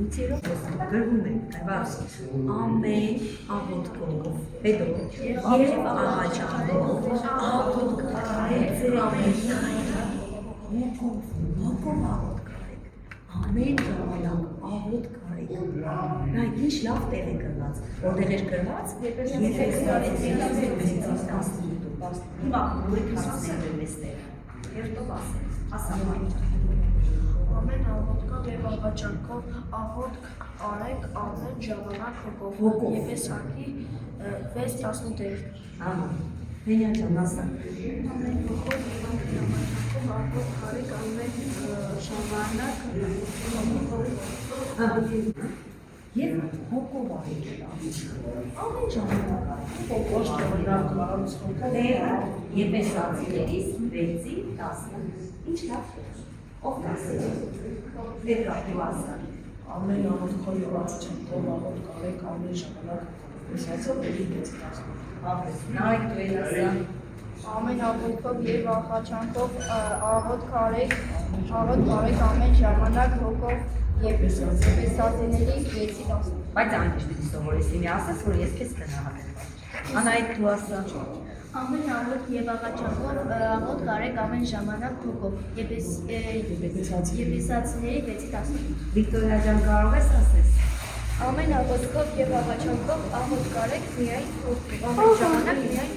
Գույցերով գրվում է այվաս ամեն աղոթքով հետո եւ աղաչանով աղոթք կարեք հոգով աղոթք կարեք ամեն ժամանակ աղոթք կարեք նա ինչ լավ տեղ է գրված որտեղ էր գրված հիմա ուրեք հասցնել եմ այստեղ երթով ասեմ ասա Ամեն աղոթքով եւ աղաչանքով աղոթք արեք ամեն ժամանակ հոգով Եփեսացի 6:18 Ահա Հենյա ջան ասա Ամեն հոգով եւ ամեն ժամանակով աղոթք արեք ամեն ժամանակ Եվ հոգով արեք ամեն ժամանակ հոգով Եփեսացիներից 6:10 Ինչ լավ Ով կասել Պետրոս դու ասա Ամեն աղոթքով եւ աղոթքով աղոթք կարեք ամեն ժամանակ Եփեսացիներին 6:10 Նայեք դու էլ ասա Ամեն աղոթքով եւ աղաչանքով աղոթք արեք ամեն ժամանակ հոգով Եփեսացիներին 6:10 Բայց այնպես պիտի սովորես իմի ասես որ ես քեզ կնահատեմ Անայք դու ասա Ամեն աղոթք եւ աղաչանքով աղոթք արեք ամեն ժամանակ հոգով Եփեսացիների 6:10 Վիկտորիա ջան կարող ես ասես Ամեն աղոթքով եւ աղաչանքով աղոթք արեք միայն հոգով ամեն ժամանակ միայն